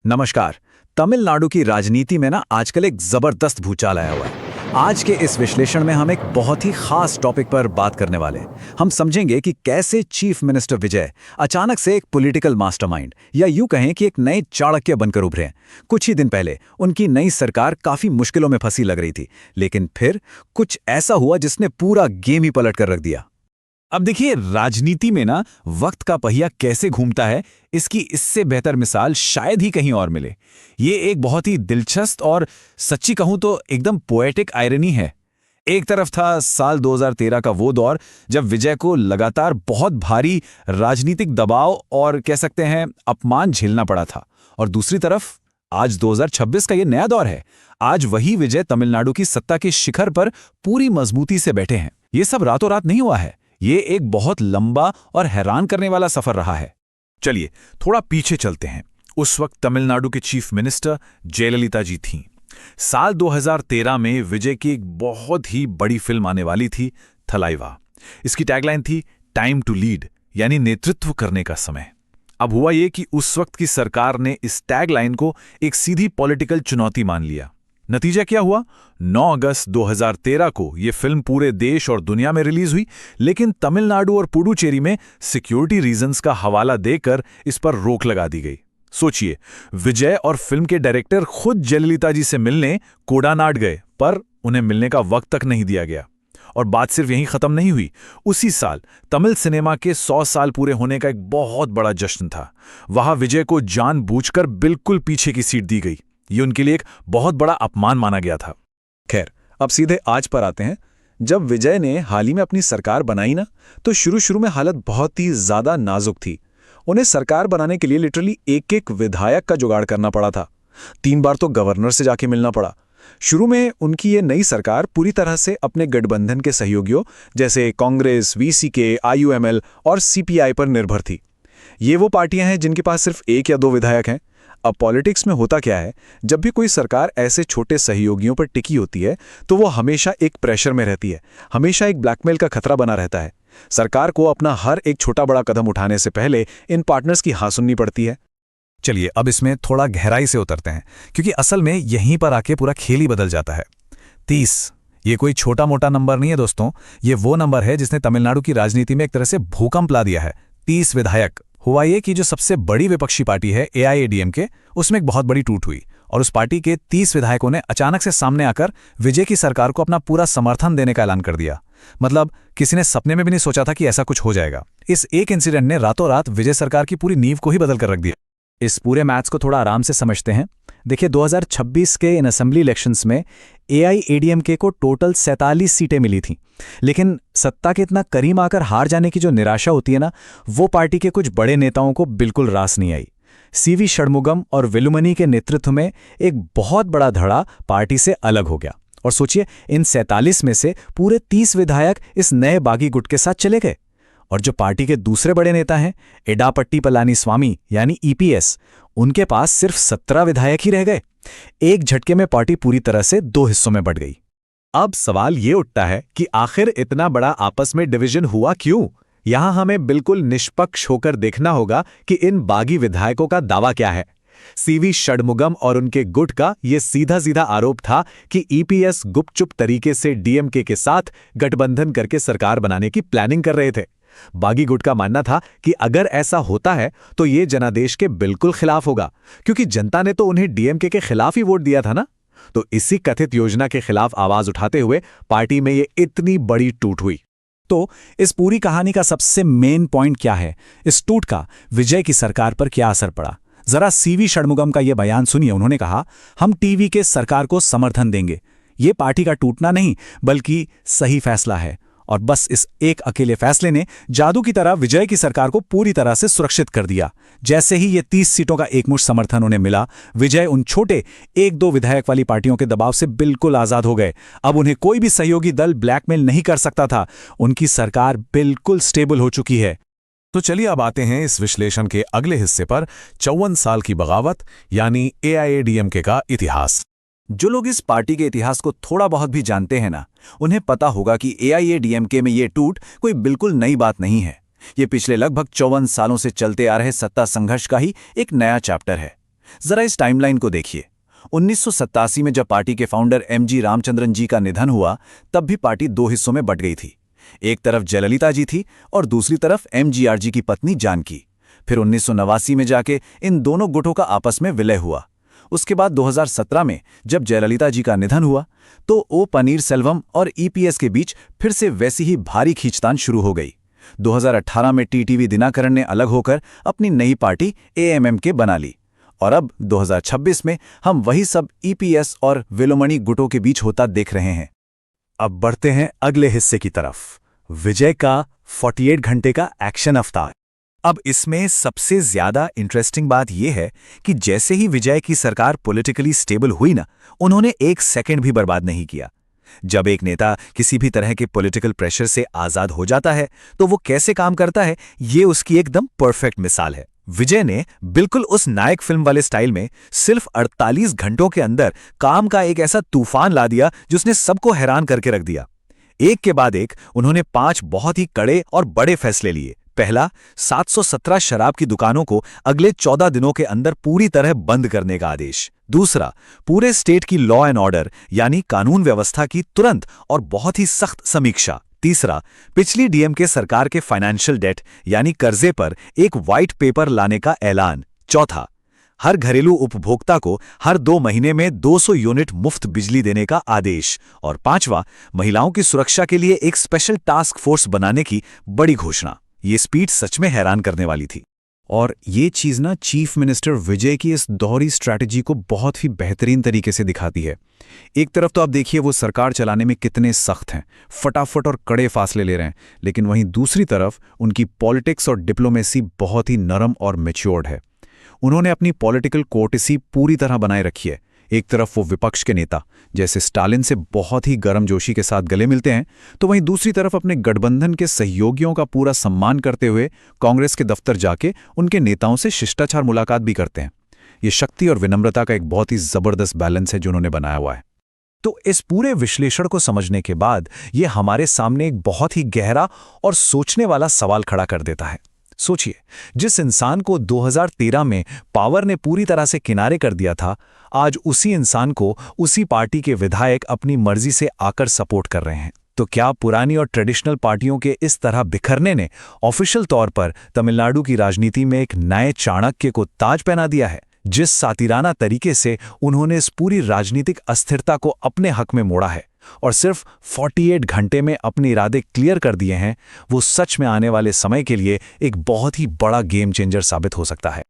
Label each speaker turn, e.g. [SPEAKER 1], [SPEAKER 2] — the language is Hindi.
[SPEAKER 1] नमस्कार। तमिलनाडु की राजनीति में आजकल एक जबरदस्त भूचाल आया हुआ है। आज के इस विश्लेषण में हम एक बहुत ही खास टॉपिक पर बात करने वाले हैं। हम समझेंगे कि कैसे चीफ मिनिस्टर विजय अचानक से एक पॉलिटिकल मास्टरमाइंड या यूं कहें कि एक नए चाणक्य बनकर उभरे हैं। कुछ ही दिन पहले उनकी नई सरकार काफी मुश्किलों में फंसी लग रही थी, लेकिन फिर कुछ ऐसा हुआ जिसने पूरा गेम ही पलट कर रख दिया।
[SPEAKER 2] अब देखिए, राजनीति में वक्त का पहिया कैसे घूमता है, इसकी इससे बेहतर मिसाल शायद ही कहीं और मिले। ये एक बहुत ही दिलचस्प और सच्ची कहूं तो एकदम पोएटिक आयरनी है। एक तरफ था साल 2013 का वो दौर जब विजय को लगातार बहुत भारी राजनीतिक दबाव और कह सकते हैं अपमान झेलना पड़ा था, और दूसरी तरफ आज 2026 का ये नया दौर है। आज वही विजय तमिलनाडु की सत्ता के शिखर पर पूरी मजबूती से बैठे हैं। ये सब रातों रात नहीं हुआ है, ये एक बहुत लंबा और हैरान करने वाला सफर रहा है। चलिए थोड़ा पीछे चलते हैं। उस वक्त तमिलनाडु के चीफ मिनिस्टर जयललिता जी थीं। साल 2013 में विजय की एक बहुत ही बड़ी फिल्म आने वाली थी, थलाइवा। इसकी टैगलाइन थी टाइम टू लीड, यानी नेतृत्व करने का समय। अब हुआ ये कि उस वक्त की सरकार ने इस टैगलाइन को एक सीधी पॉलिटिकल चुनौती मान लिया। नतीजा क्या हुआ? 9 अगस्त 2013 को यह फिल्म पूरे देश और दुनिया में रिलीज हुई, लेकिन तमिलनाडु और पुडुचेरी में सिक्योरिटी रीजंस का हवाला देकर इस पर रोक लगा दी गई। सोचिए, विजय और फिल्म के डायरेक्टर खुद जयललिता जी से मिलने कोडानाड गए, पर उन्हें मिलने का वक्त तक नहीं दिया गया। और बात सिर्फ यहीं खत्म नहीं हुई। उसी साल तमिल सिनेमा के 100 साल पूरे होने का एक बहुत बड़ा जश्न था। वहां विजय को जानबूझकर बिल्कुल पीछे की सीट दी गई। ये उनके लिए एक बहुत बड़ा अपमान माना गया था।
[SPEAKER 1] खैर, अब सीधे आज पर आते हैं। जब विजय ने हाल ही में अपनी सरकार बनाई तो शुरू में हालत बहुत ही ज्यादा नाजुक थी। उन्हें सरकार बनाने के लिए लिटरली एक विधायक का जुगाड़ करना पड़ा था। 3 बार तो गवर्नर से जाके मिलना पड़ा। शुरू में उनकी ये नई सरकार पूरी तरह से अपने गठबंधन के सहयोगियों जैसे कांग्रेस, वीसीके, आईयूएमएल और सीपीआई पर निर्भर थी। ये वो पार्टियां हैं जिनके पास सिर्फ 1 या 2 विधायक हैं। अब पॉलिटिक्स में होता क्या है, जब भी कोई सरकार ऐसे छोटे सहयोगियों पर टिकी होती है तो वो हमेशा एक प्रेशर में रहती है, हमेशा एक ब्लैकमेल का खतरा बना रहता है। सरकार को अपना हर एक छोटा बड़ा कदम उठाने से पहले इन पार्टनर्स की हाँ सुननी पड़ती है।
[SPEAKER 2] चलिए अब इसमें थोड़ा गहराई से उतरते हैं, क्योंकि असल में यहीं पर आके पूरा खेल ही बदल जाता है। 30 ये कोई छोटा मोटा नंबर नहीं है दोस्तों, ये वो नंबर है जिसने तमिलनाडु की राजनीति में एक तरह से भूकंप ला दिया है। 30 विधायक। हुआ ये कि जो सबसे बड़ी विपक्षी पार्टी है एआईएडीएमके, उसमें एक बहुत बड़ी टूट हुई और उस पार्टी के 30 विधायकों ने अचानक से सामने आकर विजय की सरकार को अपना पूरा समर्थन देने का ऐलान कर दिया। मतलब किसी ने सपने में भी नहीं सोचा था कि ऐसा कुछ हो जाएगा। इस एक इंसिडेंट ने रातों रात विजय सरकार की पूरी नींव को ही बदल कर रख दिया। इस पूरे मैथ्स को थोड़ा आराम से समझते हैं। देखिए, 2026 के इन असेंबली इलेक्शंस में एआईएडीएमके को टोटल 47 सीटें मिली थीं, लेकिन सत्ता के इतना करीब आकर हार जाने की जो निराशा होती है वो पार्टी के कुछ बड़े नेताओं को बिल्कुल रास नहीं आई। सीवी षणमुगम और वेलुमनी के नेतृत्व में एक बहुत बड़ा धड़ा पार्टी से अलग हो गया। और सोचिए, इन 47 में से पूरे 30 विधायक इस नए बागी गुट के साथ चले गए। और जो पार्टी के दूसरे बड़े नेता हैं एडापट्टी पलानीस्वामी यानी ईपीएस, उनके पास सिर्फ 17 विधायक ही रह गए। एक झटके में पार्टी पूरी तरह से 2 हिस्सों में बंट गई। अब सवाल ये उठता है कि आखिर इतना बड़ा आपस में डिवीजन हुआ क्यों? यहां हमें बिल्कुल निष्पक्ष होकर देखना होगा कि इन बागी विधायकों का दावा क्या है। सीवी षणमुगम और उनके गुट का यह सीधा आरोप था कि ईपीएस गुपचुप तरीके से डीएमके के साथ गठबंधन करके सरकार बनाने की प्लानिंग कर रहे थे। बागी गुट का मानना था कि अगर ऐसा होता है तो ये जनादेश के बिल्कुल खिलाफ होगा, क्योंकि जनता ने तो उन्हें डीएमके के खिलाफ ही वोट दिया था ना। तो इसी कथित योजना के खिलाफ आवाज उठाते हुए पार्टी में ये इतनी बड़ी टूट हुई। तो इस पूरी कहानी का सबसे मेन पॉइंट क्या है? इस टूट का विजय की सरकार पर क्या असर पड़ा? जरा सीवी षणमुगम का यह बयान सुनिए। उन्होंने कहा, हम टीवी के सरकार को समर्थन देंगे। ये पार्टी का टूटना नहीं बल्कि सही फैसला है। और बस इस एक अकेले फैसले ने जादू की तरह विजय की सरकार को पूरी तरह से सुरक्षित कर दिया। जैसे ही ये 30 सीटों का एकमुश्त समर्थन उन्हें मिला, विजय उन छोटे 1-2 विधायक वाली पार्टियों के दबाव से बिल्कुल आजाद हो गए। अब उन्हें कोई भी सहयोगी दल ब्लैकमेल नहीं कर सकता था। उनकी सरकार बिल्कुल स्टेबल हो चुकी है।
[SPEAKER 3] तो चलिए अब आते हैं इस विश्लेषण के अगले हिस्से पर, 54 साल की बगावत यानी एआईएडीएमके का इतिहास।
[SPEAKER 1] जो लोग इस पार्टी के इतिहास को थोड़ा बहुत भी जानते हैं उन्हें पता होगा कि एआईएडीएमके में ये टूट कोई बिल्कुल नई बात नहीं है। ये पिछले लगभग 54 सालों से चलते आ रहे सत्ता संघर्ष का ही एक नया चैप्टर है।
[SPEAKER 2] जरा इस टाइमलाइन को देखिए। 1987 में जब पार्टी के फाउंडर एमजी रामचंद्रन जी का निधन हुआ, तब भी पार्टी दो हिस्सों में बट गई थी। एक तरफ जयललिता जी थी और दूसरी तरफ एमजीआर जी की पत्नी जानकी। फिर 1989 में जाके इन दोनों गुटों का आपस में विलय हुआ। उसके बाद 2017 में जब जयललिता जी का निधन हुआ, तो ओ पनीरसेल्वम और ईपीएस के बीच फिर से वैसी ही भारी खींचतान शुरू हो गई। 2018 में टीटीवी दिनाकरण ने अलग होकर अपनी नई पार्टी एएमएमके बना ली, और अब 2026 में हम वही सब ईपीएस और वेलोमणि गुटों के बीच होता देख रहे हैं।
[SPEAKER 3] अब बढ़ते हैं अगले हिस्से की तरफ, विजय का 48 घंटे का एक्शन अवतार।
[SPEAKER 2] अब इसमें सबसे ज्यादा इंटरेस्टिंग बात यह है कि जैसे ही विजय की सरकार पॉलिटिकली स्टेबल हुई ना, उन्होंने एक सेकंड भी बर्बाद नहीं किया। जब एक नेता किसी भी तरह के पॉलिटिकल प्रेशर से आजाद हो जाता है, तो वो कैसे काम करता है, ये उसकी एकदम परफेक्ट मिसाल है। विजय ने बिल्कुल उस नायक फिल्म वाले स्टाइल में सिर्फ 48 घंटों के अंदर काम का एक ऐसा तूफान ला दिया जिसने सबको हैरान करके रख दिया। एक के बाद एक उन्होंने 5 बहुत ही कड़े और बड़े फैसले लिए। पहला, 717 शराब की दुकानों को अगले 14 दिनों के अंदर पूरी तरह बंद करने का आदेश। दूसरा, पूरे स्टेट की लॉ एंड ऑर्डर यानी कानून व्यवस्था की तुरंत और बहुत ही सख्त समीक्षा। तीसरा, पिछली डीएमके सरकार के फाइनेंशियल डेट यानी कर्जे पर एक व्हाइट पेपर लाने का ऐलान। चौथा, हर घरेलू उपभोक्ता को हर 2 महीने में 200 यूनिट मुफ्त बिजली देने का आदेश। और पांचवा, महिलाओं की सुरक्षा के लिए एक स्पेशल टास्क फोर्स बनाने की बड़ी घोषणा। ये स्पीड सच में हैरान करने वाली थी।
[SPEAKER 1] और ये चीज़ ना चीफ मिनिस्टर विजय की इस दोहरी स्ट्रैटेजी को बहुत ही बेहतरीन तरीके से दिखाती है। एक तरफ तो आप देखिए वो सरकार चलाने में कितने सख्त हैं, फटाफट और कड़े फासले ले रहे हैं, लेकिन वहीं दूसरी तरफ उनकी पॉलिटिक्स और डिप्लोमेसी बहुत ही नरम और मैच्योर्ड है। उन्होंने अपनी पॉलिटिकल कोर्टेसी पूरी तरह बनाए रखी है। एक तरफ वो विपक्ष के नेता जैसे स्टालिन से बहुत ही गर्मजोशी के साथ गले मिलते हैं, तो वहीं दूसरी तरफ अपने गठबंधन के सहयोगियों का पूरा सम्मान करते हुए कांग्रेस के दफ्तर जाके उनके नेताओं से शिष्टाचार मुलाकात भी करते हैं। ये शक्ति और विनम्रता का एक बहुत ही जबरदस्त बैलेंस है जो उन्होंने बनाया हुआ है। तो इस पूरे विश्लेषण को समझने के बाद ये हमारे सामने एक बहुत ही गहरा और सोचने वाला सवाल खड़ा कर देता है। सोचिए, जिस इंसान को 2013 में पावर ने पूरी तरह से किनारे कर दिया था, आज उसी इंसान को उसी पार्टी के विधायक अपनी मर्जी से आकर सपोर्ट कर रहे हैं। तो क्या पुरानी और ट्रेडिशनल पार्टियों के इस तरह बिखरने ने ऑफिशियल तौर पर तमिलनाडु की राजनीति में एक नए चाणक्य को ताज पहना दिया है? जिस सातिराना तरीके से उन्होंने इस पूरी राजनीतिक अस्थिरता को अपने हक में मोड़ा है और सिर्फ 48 घंटे में अपने इरादे क्लियर कर दिए हैं, वो सच में आने वाले समय के लिए एक बहुत ही बड़ा गेम चेंजर साबित हो सकता है।